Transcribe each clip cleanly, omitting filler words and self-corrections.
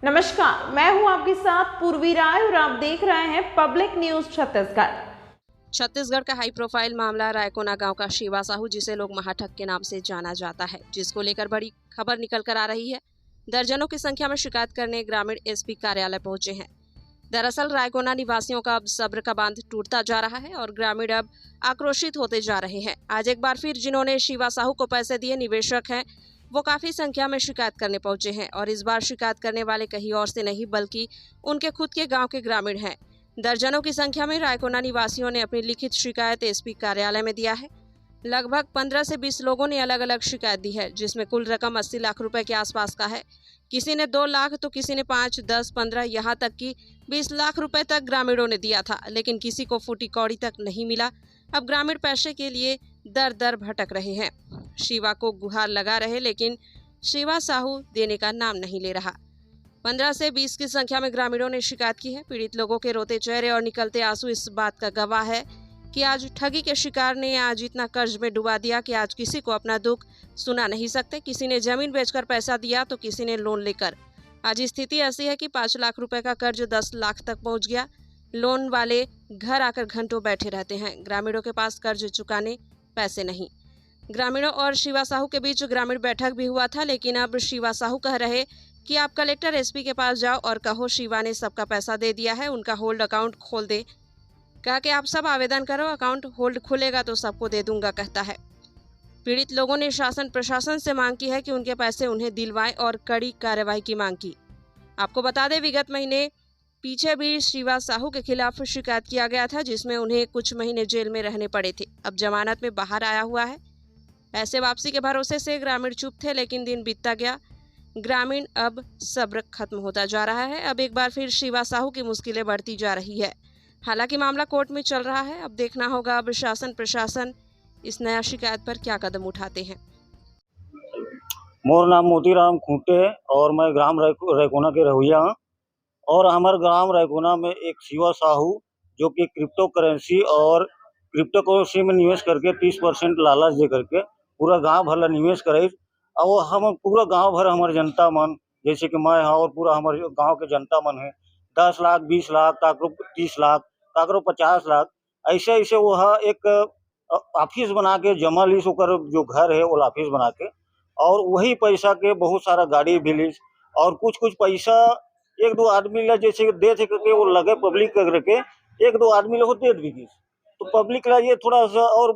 नमस्कार, मैं हूं आपके साथ पूर्वी राय और आप देख रहे हैं पब्लिक न्यूज छत्तीसगढ़। छत्तीसगढ़ का हाई प्रोफाइल मामला रायकोना गांव का शिवा साहू, जिसे लोग महाठग के नाम से जाना जाता है, जिसको लेकर बड़ी खबर निकल कर आ रही है। दर्जनों की संख्या में शिकायत करने ग्रामीण एसपी कार्यालय पहुंचे हैं। दरअसल रायकोना निवासियों का अब सब्र का बांध टूटता जा रहा है और ग्रामीण अब आक्रोशित होते जा रहे हैं। आज एक बार फिर जिन्होंने शिवा साहू को पैसे दिए निवेशक हैं, वो काफी संख्या में शिकायत करने पहुंचे हैं और इस बार शिकायत करने वाले कहीं और से नहीं बल्कि उनके खुद के गांव के ग्रामीण हैं। दर्जनों की संख्या में रायकोना निवासियों ने अपनी लिखित शिकायत एसपी कार्यालय में दिया है। लगभग 15 से 20 लोगों ने अलग अलग शिकायत दी है, जिसमें कुल रकम 80 लाख रुपए के आसपास का है। किसी ने 2 लाख तो किसी ने 5, 10, 15 यहाँ तक कि 20 लाख रुपए तक ग्रामीणों ने दिया था, लेकिन किसी को फूटी कौड़ी तक नहीं मिला। अब ग्रामीण पैसे के लिए दर दर भटक रहे हैं। शिवा को गुहार लगा रहे, लेकिन शिवा साहू देने का नाम नहीं ले रहा। 15 से 20 की संख्या में ग्रामीणों ने शिकायत की है। पीड़ित लोगों के रोते चेहरे और निकलते आंसू इस बात का गवाह है कि आज ठगी के शिकार ने आज इतना कर्ज में डुबा दिया कि आज किसी को अपना दुख सुना नहीं सकते। किसी ने जमीन बेचकर पैसा दिया तो किसी ने लोन लेकर। आज स्थिति ऐसी है कि 5 लाख रुपए का कर्ज 10 लाख तक पहुंच गया। लोन वाले घर आकर घंटों बैठे रहते हैं। ग्रामीणों के पास कर्ज चुकाने पैसे नहीं। ग्रामीणों और शिवा साहू के बीच ग्रामीण बैठक भी हुआ था, लेकिन अब शिवा साहू कह रहे कि आप कलेक्टर एसपी के पास जाओ और कहो शिवा ने सबका पैसा दे दिया है, उनका होल्ड अकाउंट खोल दे। कहा कि आप सब आवेदन करो, अकाउंट होल्ड खुलेगा तो सबको दे दूंगा, कहता है। पीड़ित लोगों ने शासन प्रशासन से मांग की है कि उनके पैसे उन्हें दिलवाएं और कड़ी कार्रवाई की मांग की। आपको बता दें, विगत महीने पीछे भी शिवा साहू के खिलाफ शिकायत किया गया था, जिसमें उन्हें कुछ महीने जेल में रहने पड़े थे। अब जमानत में बाहर आया हुआ है। पैसे वापसी के भरोसे से ग्रामीण चुप थे, लेकिन दिन बीतता गया। ग्रामीण अब सब्र खत्म होता जा रहा है। अब एक बार फिर शिवा साहू की मुश्किलें बढ़ती जा रही है। हालांकि मामला कोर्ट में चल रहा है। अब देखना होगा अब शासन प्रशासन इस नया शिकायत पर क्या कदम उठाते हैं। मोर नाम मोतीराम खूंटे है और मैं ग्राम रायकोना के रहुइया हूँ। और हमारे ग्राम रायकोना में एक शिवा साहू जो कि क्रिप्टो करेंसी में निवेश करके 30% लालच दे करके पूरा गांव भर ला निवेश करे। और हम पूरा गांव भर हमारे जनता मन, जैसे कि मैं और पूरा हमारे गांव के जनता मन है, 10 लाख 20 लाख काकरो 30 लाख काकरो 50 लाख ऐसे ऐसे वो एक ऑफिस बना के जमा लीस ओकर जो घर है वो ऑफिस बना के, और वही पैसा के बहुत सारा गाड़ी भी लीस और कुछ कुछ पैसा एक दो आदमी ला जैसे दे थे करके वो लगे पब्लिक करके एक दो आदमी लोग दे भी दी। तो पब्लिक ला ये थोड़ा सा और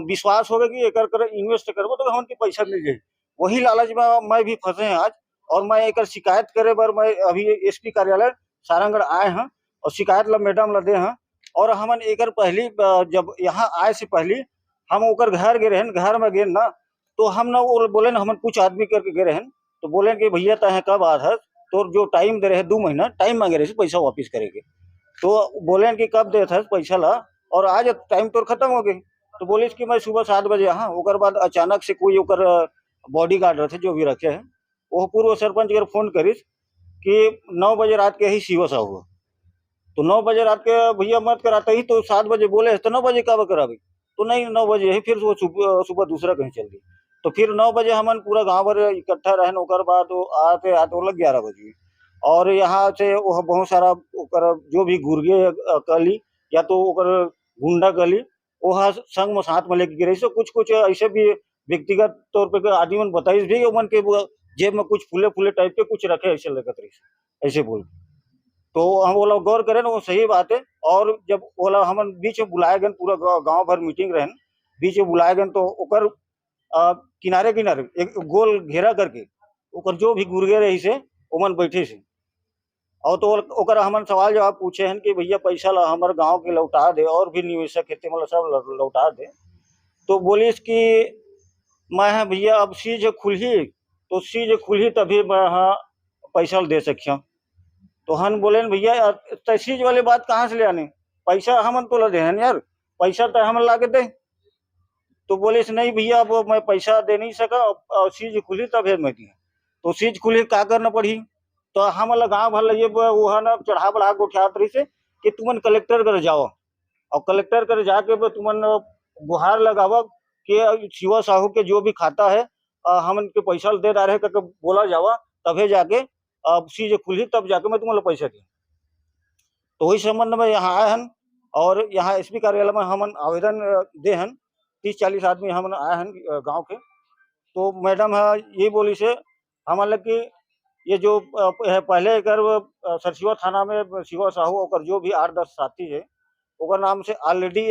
विश्वास होगा कि एक इन्वेस्ट करबो तो हमन के पैसा मिल जाए। वही लालच में मैं भी फंसे हैं आज, और मैं एक शिकायत करे बर मैं अभी एसपी कार्यालय सारंगढ़ आए हैं और शिकायत ला मैडम ला दे हैं। और हमन एक पहली जब यहाँ आए से पहले हम ओकर घर गए रहन, घर में गए ना तो हम ना वो बोले ना हम कुछ आदमी करके गए रहन, तो बोले कि भैया तय कब आज है तो जो टाइम दे रहे 2 महीना टाइम मांगे रहे पैसा वापिस करेंगे। तो बोले कि कब दे था पैसा ला, और आज टाइम तो खत्म हो गई। तो बोले कि मैं सुबह 7 बजे यहाँ, ओकर बाद अचानक से कोई ओकर बॉडी गार्ड रहे जो भी रखे हैं वो पूर्व सरपंच के फोन करिस कि 9 बजे रात के ही शिवा साहू हुआ। तो 9 बजे रात के भैया मत कराते ही, तो 7 बजे बोले तो 9 बजे कब कराबी, तो नहीं 9 बजे ही, फिर वो सुबह दूसरा कहीं चल गई। तो फिर 9 बजे हमन पूरा गांव भर इकट्ठा रहन, ओकर बाद आते आते लग 11 बजे। और यहाँ से वो बहुत सारा ओकर जो भी गुर्गे कली या तो ओकर गुंडा कली वह संग में साथ में लेके गिरे। कुछ कुछ ऐसे भी व्यक्तिगत तौर पे आदमी मन बताइस भी मन के जेब में कुछ फूले फूले टाइप के कुछ रखे ऐसे लगत रही ऐसे बोल। तो हम वो लोग गौर करें ना, वो सही बात है। और जब वो लोग हम बीच में बुलाए गए, पूरा गांव भर मीटिंग रहन, बीच में बुलाए गए तो ओकर किनारे किनारे एक गोल घेरा करके ओकर जो भी गुर्गे रही से ओमन बैठे से, और तो ओकर हमन सवाल जवाब पूछे हैं कि भैया पैसा ला हमारे गांव के लौटा दे और भी निवेशक खेते मतलब सब लौटा दे। तो बोलिस कि मैं भैया अब सीज खुली तो सीज खुली तभी मैं पैसा दे सकिया। तो हम बोले भैया सीज वाली बात कहाँ से ले आने, पैसा हमन तो ला दे यार, पैसा तो हम ला के दे। तो बोले नहीं भैया अब मैं पैसा दे नहीं सका, सीज खुली तभी मैं दिया। तो सीज खुली क्या करना पड़ी, तो हम गाँव भर ये वो है ना चढ़ा बढ़ा के उठा रही से कि तुमन कलेक्टर कर जाओ, और कलेक्टर कर जाके तुमन गुहार लगावा कि शिवा साहू के जो भी खाता है हमन के पैसा दे रहे करके बोला जावा, तभी जाके अब चीज खुली तब जाके मैं तुम्हारे पैसे दी। तो वही संबंध में यहाँ आए हन और यहाँ एसपी कार्यालय में हमन आवेदन दे हन। 30-40 आदमी हमन आए हन गांव के। तो मैडम है ये बोली से हमारे कि ये जो पहले एकर सरसिवा थाना में शिवा साहू और जो भी 8-10 साथी है ओकर नाम से ऑलरेडी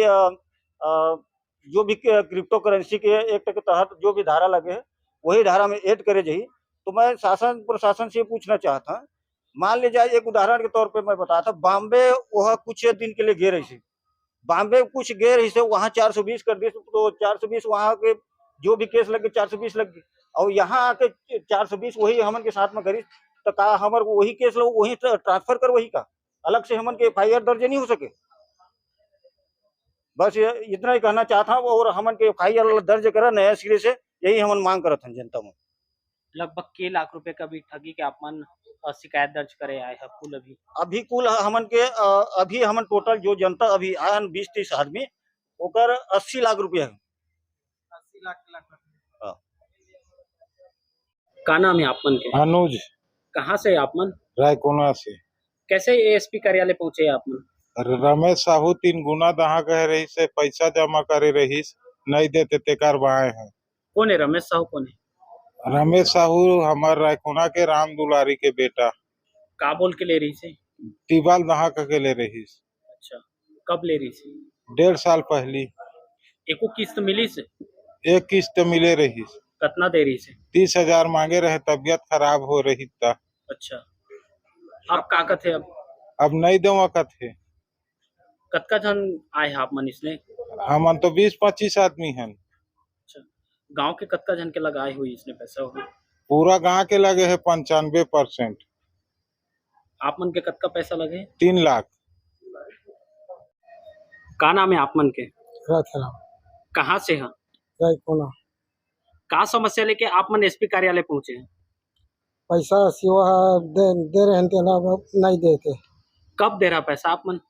जो भी क्रिप्टो करेंसी के एक्ट के तहत जो भी धारा लगे है वही धारा में ऐड करे जाइए। तो मैं शासन प्रशासन से पूछना चाहता, मान ले जाए एक उदाहरण के तौर पे मैं बताता, बॉम्बे वह कुछ दिन के लिए गए रही थी, बॉम्बे कुछ गए रही थे, वहाँ 420 कर दी तो 420 वहाँ के जो भी केस लगे 420 लग गई और यहाँ आके 420 वही हमन के साथ में करी तो का हमर वही केस लो वही ट्रांसफर कर वही का अलग से हमन के FIR दर्ज नहीं हो सके। बस ये इतना ही कहना चाहता हूँ और हमन के FIR दर्ज करा नया सिरे से, यही हमन मांग करत हन जनता में। लगभग के लाख रुपए का भी ठगी के आपमन शिकायत दर्ज करे आए हैं कुल अभी कुल हमन के अभी हमन टोटल जो जनता अभी आयन 20-30 आदमी ओकर 80 लाख रुपया है। 80 लाख हाँ। का नाम है आपमन के? अनुज कहाँ से आपमन? रायकोना से। कैसे एसपी कार्यालय पहुंचे आपमन? रमेश साहू 3 गुना दहा कहे रही से पैसा जमा करे रही नहीं देते तेकार बाए हैं। कौन है रमेश साहू? कौन है रमेश साहू? हमार रायकोना के राम दुलारी के बेटा। का बोल के ले रही से? तिबाल दहा के ले रही। अच्छा, कब ले रही से? 1.5 साल पहली। एको किस्त मिली से? एक किस्त मिले रही। कितना दे रही से? 30,000 मांगे रहे, तबियत खराब हो रही था। अच्छा, अब का कथे? अब नहीं देवा कथे। कतका जन आए आप मन इसने? हमन तो 20-25 आदमी हैं। अच्छा, गांव के कतका जन के लगाए हुई इसने पैसा? हो पूरा गांव के लगे है 95%। आप मन के कतका पैसा लगे? 3 लाख। का नाम है आप मन के? राथेराम कहाँ से हैं? रायकोना। का समस्या लेके आप मन एसपी कार्यालय पहुंचे हैं? पैसा सिवा दे रहे थे ना, नहीं देते। कब दे रहा पैसा आप मन?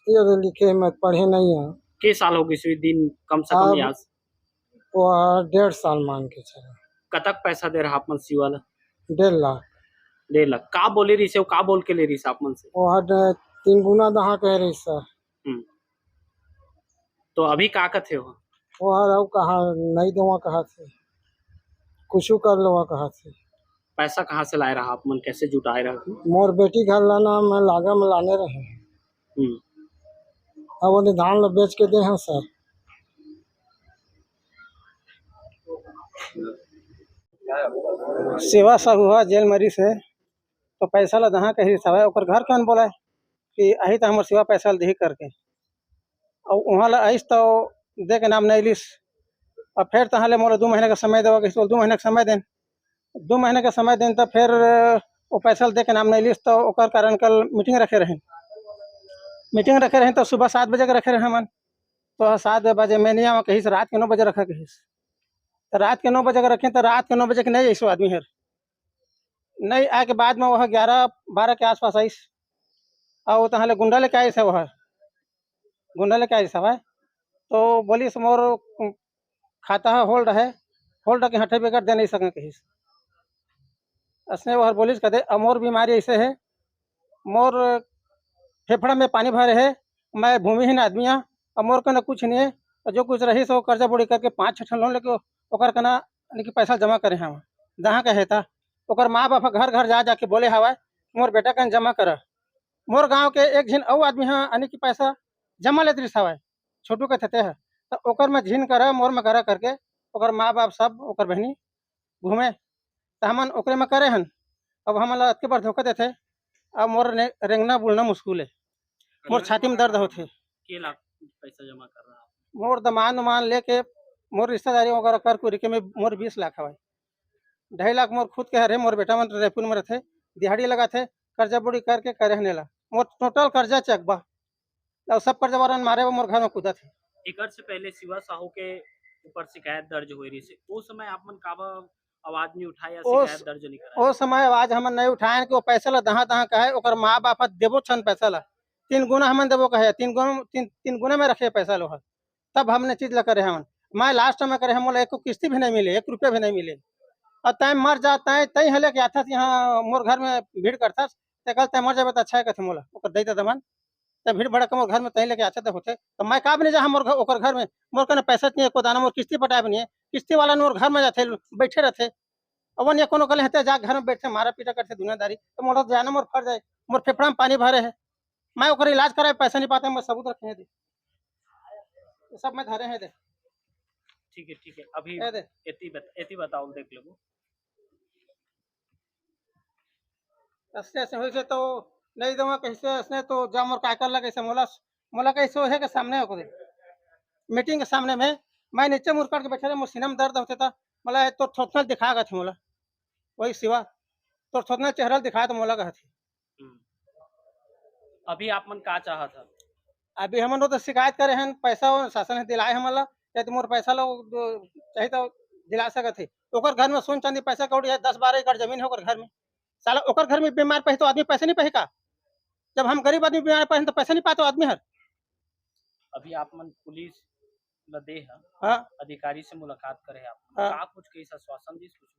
ये तो लिखे मैं पढ़े नहीं है। के साल हो गए इस दिन कम से कम याद? वो 1.5 साल मांग के चला। कतक पैसा दे रहा आप मन सी वाला? 1.5 लाख। 1.5 लाख का बोले रही से? का बोल के ले रही से आप मन से? वो 3 गुना दहा कह रही सर। तो अभी का कथे हो? वो कहा नहीं दूंगा, कहा से कुछ कर लो, कहा से पैसा कहाँ से लाए रहा आप मन? कैसे जुटाए रहा? मोर बेटी घर लाना मैं लागा में लाने रहे। अब वो धान लो बेच के दे हैं सर। सेवा साहू जेल मरीज है तो पैसा ला दहा कही सवाए ओकर घर कौन बोला कि अही तो हमार सेवा पैसा दे करके और वहाँ ला आइस तो दे के नाम नहीं लिस और फिर तहाँ ले मोला 2 महीने का समय देवा कि 2 महीने का समय दें 2 महीने का समय दें तो फिर वो पैसा दे के नाम नहीं लिस तो ओकर कारण कल मीटिंग रखे रहें तो सुबह 7 बजे के रखे रहे हमन तो 7 बजे मैं नहीं आवा कहीं रात के 9 बजे रखा कहीं तो रात के 9 बजे का रखें तो रात के 9 बजे के नहीं आईसो आदमी है नहीं आए के बाद में वह 11-12 के आसपास आईस और तहाँ ले गुंडा लेके आईस है वह गुंडा लेके आईस हवा तो बोली मोर खाता है होल्ड के हटे बेकर दे नहीं सकें कहीं असने वह बोलिस कहते मोर बीमारी ऐसे है मोर फेफड़ा में पानी भरे है मैं भूमिहीन आदमी हाँ और मोर के ना कुछ नहीं है और जो कुछ रही सो कर्जा बुड़ी करके 5-6 लोन लेके ओकर कना कि पैसा जमा करे हम जहाँ का है था ओकर माँ बाप घर घर जा जाके बोले हवा मोर बेटा कन जमा कर मोर गांव के एक झिन और आदमी हाँ यानी कि पैसा जमा लेते रही हवा छोटू के थे तो ओकर में झिन कर मोर में करा करके ओकर माँ बाप सब ओकर बहनी घूमे तो हमन ओकरे में करे हन अब हम के बार धोखा देते अब मोर रेंगना बोलना मुश्किल है मोर छाती में दर्द होते के लाख पैसा जमा कर रहा? मोर दमान लेके मोर रिश्तेदारी वगैरह कर कुरी के में मोर 20 लाख हवा 2.5 लाख मोर खुद के हरे मोर बेटा मन रायपुर में रहते दिहाड़ी लगा थे कर्जा बुड़ी करके करे ला मोर टोटल कर्जा चेक बा और सब कर्जा वारन मारे मोर घर में कूदा थे। एक से पहले शिवा साहू के ऊपर शिकायत दर्ज हुई रही से उस समय आप मन काबा आवाज नहीं उठाया शिकायत दर्ज नहीं करा? उस समय आवाज हमन नहीं उठाए कि वो पैसा ला दहा कहे ओकर माँ बाप देवो छन पैसा ला 3 गुना हमन देवो कहे 3 गुना में रखे पैसा लो तब हमने चीज ला करे हमन मैं लास्ट में करे हम 1 किस्ती भी नहीं मिले 1 रुपया भी नहीं मिले और तय मर जा तय तय हले के आता यहाँ मोर घर में भीड़ करता ते कल तय मर जाबे तो अच्छा है कथे मोला ओकर दई दमन ते भीड़ भड़क मोर घर में तय लेके आते होते तो मैं का भी नहीं जा मोर ओकर घर में मोर कने पैसा नहीं एको दाना मोर किस्ती पटाए भी नहीं है किस्ती वाला मोर घर में जाते बैठे रहते अवन ये कोनो कले हते जा घर में बैठे मारा पीटा करते दुनियादारी तो मोर जाना मोर फर जाए मोर फेफड़ा में पानी भरे है मैं ओकर इलाज कराए पैसा नहीं पाते मैं सबूत रखे दे सब मैं धरे हैं दे ठीक है अभी ए दे एती बताओ देख लो ऐसे ऐसे होइसे तो नहीं दूंगा कैसे ऐसे तो जा मोर काय कर लगे ऐसे मोला मोला कैसे है के सामने हो दे मीटिंग के सामने में मैं नीचे मुड़ कर के बैठे रहे मोर सीना में दर्द होता था मला तो थोड़ा दिखा गया था मोला वही सिवा तो थोड़ा चेहरा दिखाया तो मोला गया थी अभी आप मन का चाहा था अभी हमन तो शिकायत करे हैं पैसा शासन दिलाए हमला तो मोर पैसा लोग चाहिए तो दिला सकत थे ओकर घर में सोन चांदी पैसा कौड़ी है 10-12 एकड़ जमीन है ओकर घर में साला ओकर घर में बीमार पहे तो आदमी पैसे नहीं पहे का जब हम गरीब आदमी बीमार पहे तो पैसा नहीं पाते आदमी हर अभी आप मन पुलिस लदे है हाँ अधिकारी से मुलाकात करे आप हाँ। का कुछ कैसा आश्वासन दी कुछ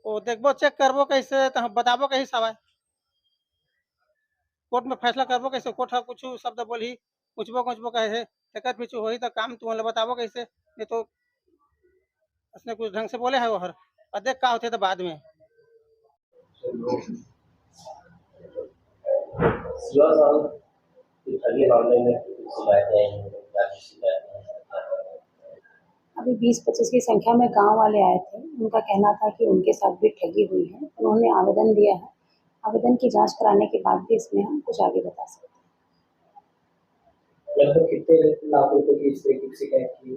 वो देखबो चेक करबो कैसे तो हम बताबो कैसे सवाल कोर्ट में फैसला करबो कैसे कोर्ट हा कुछ शब्द बोली कुछबो कहे एकर पीछे होई तो काम तुमने बताबो कैसे नहीं तो उसने कुछ ढंग से बोले है वो हर और देख का होते तो बाद में अभी 20-25 की संख्या में गांव वाले आए थे। उनका कहना था कि उनके साथ भी ठगी हुई है। उन्होंने आवेदन दिया है। आवेदन की जांच कराने के बाद भी इसमें हम कुछ आगे बता सकते हैं। लगभग कितने लाख रुपए की इस तरीके की शिकायत की?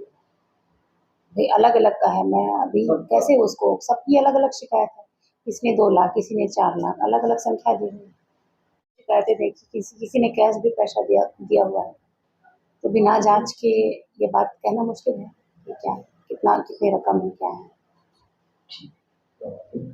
भाई अलग अलग का है, मैं अभी कैसे उसको सबकी अलग अलग शिकायत है। किसी ने 2 लाख, किसी ने 4 लाख, अलग अलग संख्या दी हुई शिकायतें देखी। किसी ने कैश भी पैसा दिया हुआ है। तो बिना जांच के ये बात कहना मुश्किल है कि क्या है, कितने रकम है, क्या है।